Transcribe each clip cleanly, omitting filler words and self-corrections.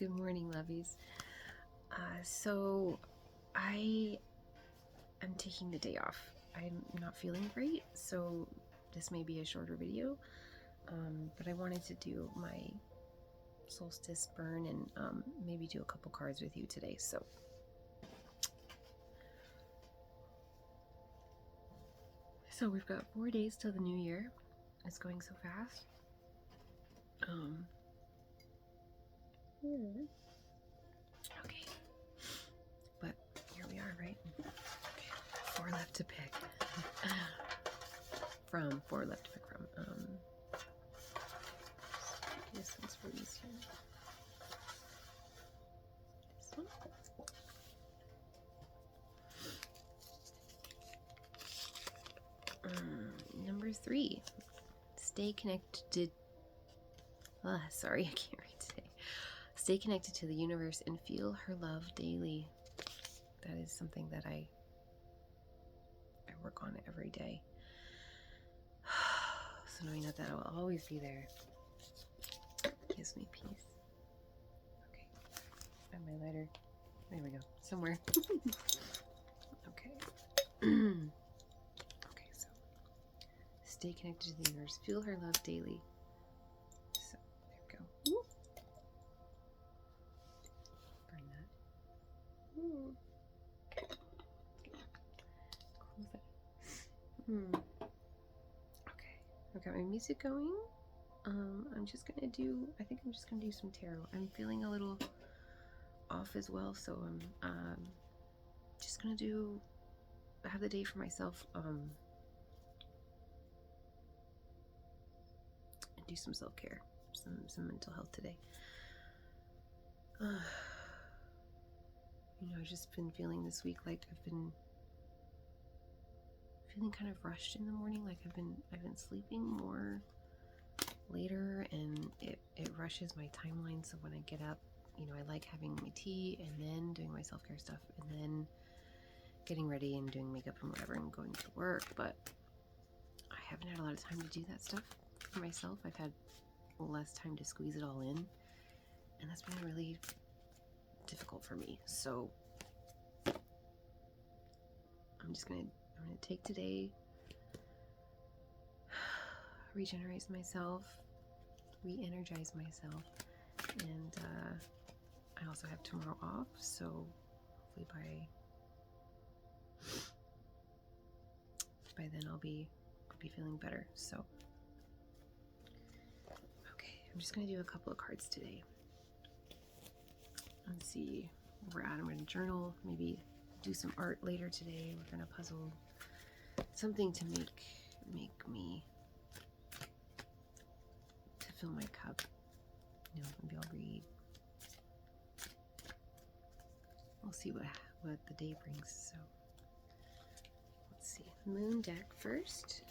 Good morning, lovies. So I am taking the day off. I'm not feeling great, so this may be a shorter video, but I wanted to do my solstice burn and maybe do a couple cards with you today. So we've got 4 days till the new year. It's going so fast. Okay, but here we are, right? Okay, 4 left to pick from. 4 left to pick from. This one's for easier. This one. Number 3. Stay connected. Sorry, I can't read today. Stay connected to the universe and feel her love daily. That is something that I work on every day. So knowing that will always be there gives me peace. Okay, and my lighter. There we go. Somewhere. Okay. Okay, so stay connected to the universe. Feel her love daily. So there we go. Woo. Burn that. Woo. Okay. Close that. Okay. I've got my music going. I'm just gonna do. I think I'm just gonna do some tarot. I'm feeling a little off as well, so I'm just gonna have the day for myself. And do some self-care, some mental health today. I've just been feeling this week like I've been feeling kind of rushed in the morning. Like I've been sleeping more later, and it rushes my timeline. So when I get up, I like having my tea and then doing my self-care stuff and then getting ready and doing makeup and whatever and going to work. But I haven't had a lot of time to do that stuff for myself. I've had less time to squeeze it all in, and that's been really difficult for me. So I'm gonna take today, regenerate myself, re-energize myself, and I also have tomorrow off, so hopefully by then I'll be feeling better. So okay, I'm just gonna do a couple of cards today. Let's see where we're at. I'm gonna journal, maybe do some art later today. We're gonna puzzle something to make me to fill my cup. Maybe I'll read. We'll see what the day brings. So let's see. Moon deck first.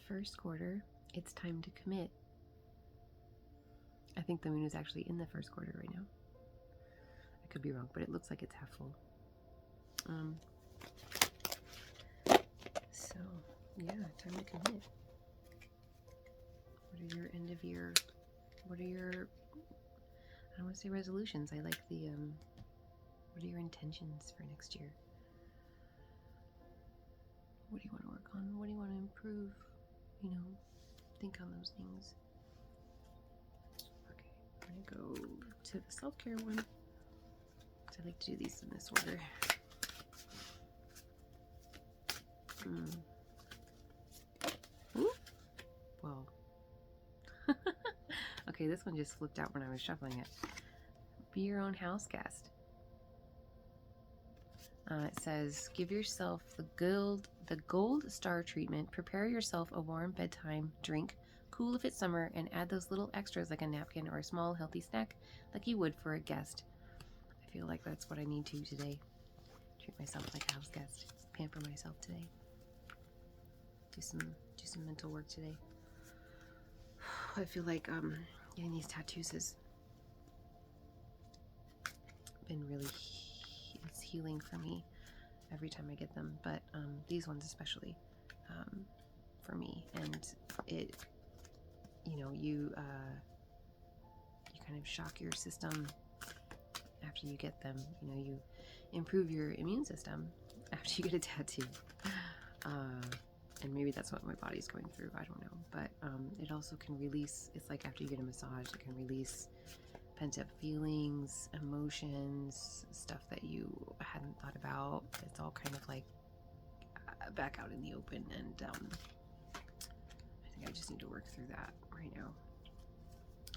First quarter, it's time to commit. I think the moon is actually in the first quarter right now. I could be wrong, but it looks like it's half full. So yeah, time to commit. What are your end of year? What are your, I don't want to say resolutions. I like the what are your intentions for next year? What do you want to work on? What do you want to improve? Think on those things. Okay, I'm gonna go to the self-care one. I like to do these in this order. Ooh. Whoa. Okay, this one just flipped out when I was shuffling it. Be your own house guest. It says, give yourself the gold star treatment. Prepare yourself a warm bedtime drink. Cool if it's summer, and add those little extras like a napkin or a small healthy snack like you would for a guest. I feel like that's what I need to today. Treat myself like a house guest. Pamper myself today. Do some mental work today. I feel like getting these tattoos has been really, it's healing for me every time I get them, but these ones especially for me. And it, you know, you kind of shock your system after you get them. You know, you improve your immune system after you get a tattoo. And maybe that's what my body's going through, I don't know. But it also can release, it's like after you get a massage, it can release pent up feelings, emotions, stuff that you hadn't thought about. It's all kind of like back out in the open, and I think I just need to work through that right now.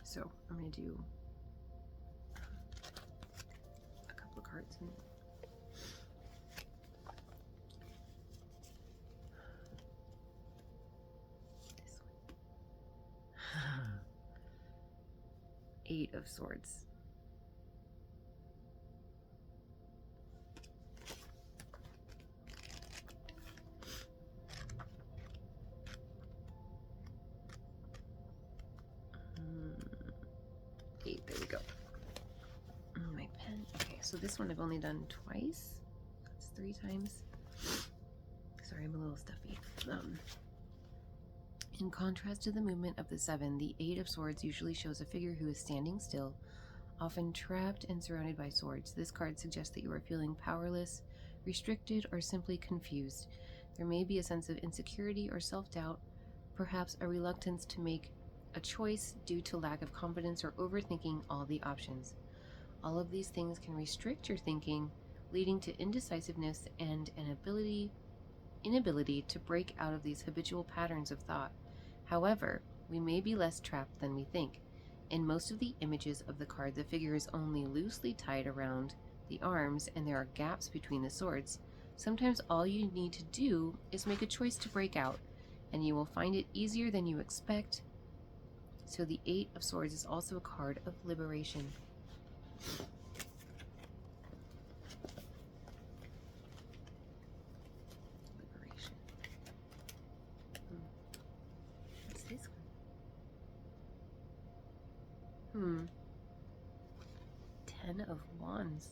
So I'm going to do a couple of cards and this one. 8 of Swords. Eight, there we go. My pen. Okay, so this one I've only done twice. That's 3 times. Sorry, I'm a little stuffy. In contrast to the movement of the 7, the 8 of Swords usually shows a figure who is standing still, often trapped and surrounded by swords. This card suggests that you are feeling powerless, restricted, or simply confused. There may be a sense of insecurity or self-doubt, perhaps a reluctance to make a choice due to lack of confidence or overthinking all the options. All of these things can restrict your thinking, leading to indecisiveness and an inability to break out of these habitual patterns of thought. However, we may be less trapped than we think. In most of the images of the card, the figure is only loosely tied around the arms and there are gaps between the swords. Sometimes all you need to do is make a choice to break out, and you will find it easier than you expect. So the 8 of Swords is also a card of liberation. Liberation. What's this one? 10 of Wands.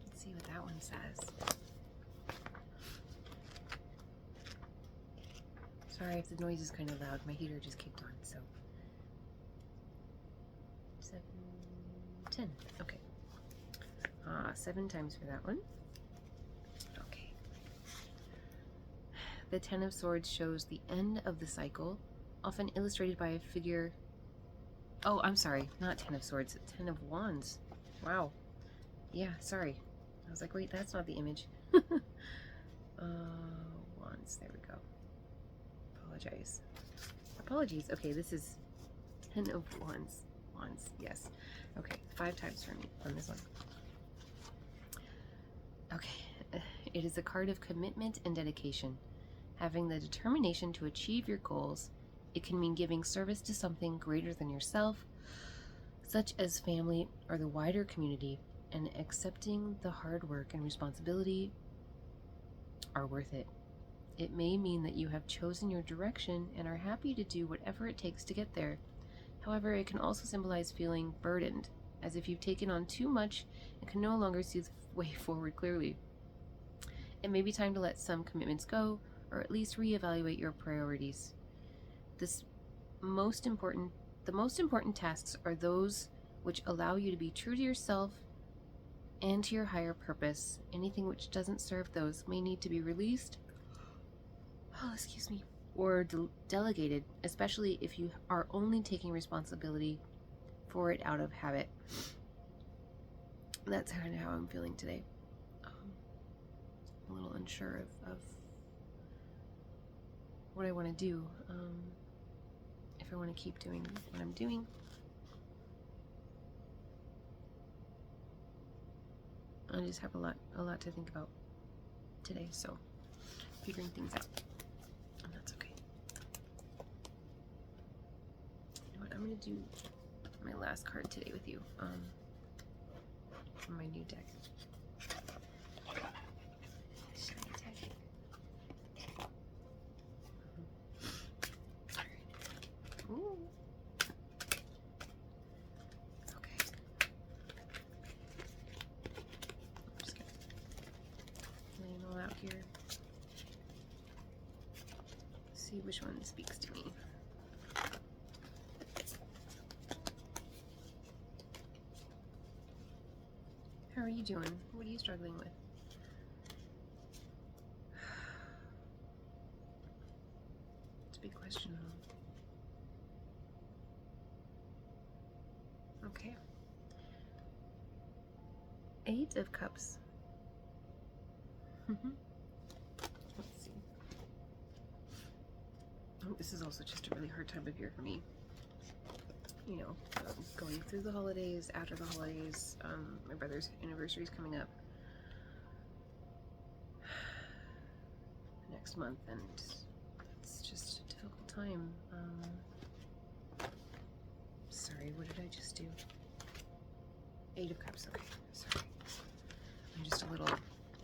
Let's see what that one says. Sorry if the noise is kind of loud. My heater just kicked on, so. 7, 10. Okay. 7 times for that one. Okay. The 10 of Swords shows the end of the cycle, often illustrated by a figure. Oh, I'm sorry. Not 10 of Swords. 10 of Wands. Wow. Yeah, sorry. I was like, wait, that's not the image. Wands. There we go. Apologies. Okay, this is 10 of Wands. Wands, yes. Okay, 5 times for me on this one. Okay, it is a card of commitment and dedication. Having the determination to achieve your goals, it can mean giving service to something greater than yourself, such as family or the wider community, and accepting the hard work and responsibility are worth it. It may mean that you have chosen your direction and are happy to do whatever it takes to get there. However, it can also symbolize feeling burdened, as if you've taken on too much and can no longer see the way forward clearly. It may be time to let some commitments go, or at least reevaluate your priorities. The most important tasks are those which allow you to be true to yourself and to your higher purpose. Anything which doesn't serve those may need to be released, or delegated, especially if you are only taking responsibility for it out of habit. That's kind of how I'm feeling today. I'm a little unsure of what I want to do. If I want to keep doing what I'm doing. I just have a lot to think about today, so figuring things out. And that's okay. You know what? I'm going to do my last card today with you from my new deck. Shiny deck. Ooh. Okay. see which one speaks to me. How are you doing? What are you struggling with? It's a big question, huh? Okay. 8 of Cups. Let's see. Oh, this is also just a really hard time of year for me. You know, going through the holidays, after the holidays, my brother's anniversary is coming up next month, and it's just a difficult time. Sorry, what did I just do? 8 of Cups, okay, sorry.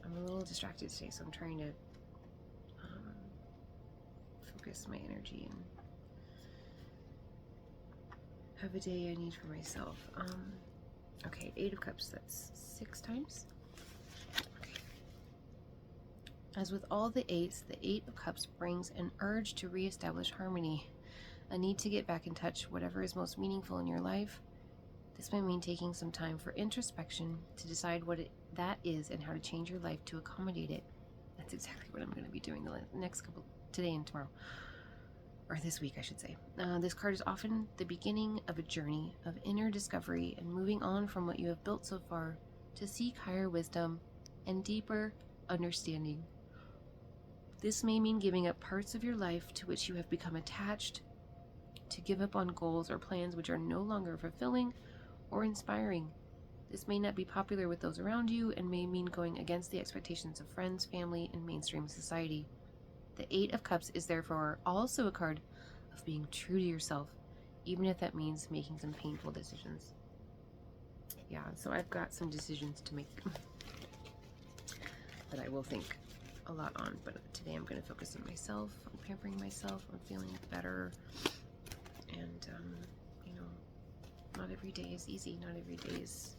I'm a little distracted today, so I'm trying to focus my energy and have a day I need for myself. Okay, 8 of Cups, that's 6 times. Okay. As with all the 8s, the 8 of Cups brings an urge to reestablish harmony, a need to get back in touch, whatever is most meaningful in your life. This might mean taking some time for introspection to decide what that is and how to change your life to accommodate it. That's exactly what I'm going to be doing the next couple, today and tomorrow. Or this week, I should say. This card is often the beginning of a journey of inner discovery and moving on from what you have built so far to seek higher wisdom and deeper understanding. This may mean giving up parts of your life to which you have become attached, to give up on goals or plans which are no longer fulfilling or inspiring. This may not be popular with those around you and may mean going against the expectations of friends, family, and mainstream society. The 8 of Cups is therefore also a card of being true to yourself, even if that means making some painful decisions. Yeah, so I've got some decisions to make that I will think a lot on, but today I'm going to focus on myself, on pampering myself, on feeling better, and, you know, not every day is easy, not every day is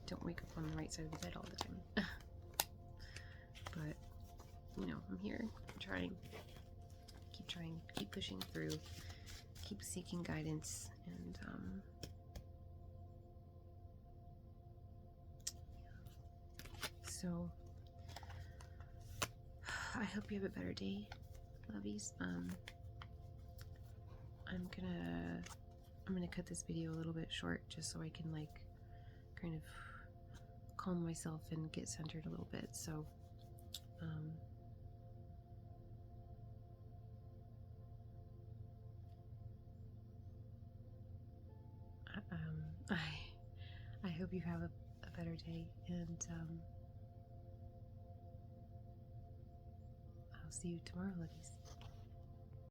don't wake up on the right side of the bed all the time. But, you know, I'm here. I'm trying, keep pushing through, keep seeking guidance, and, so, I hope you have a better day, lovies. I'm gonna cut this video a little bit short just so I can, like, kind of calm myself and get centered a little bit. So I hope you have a better day, and I'll see you tomorrow, ladies.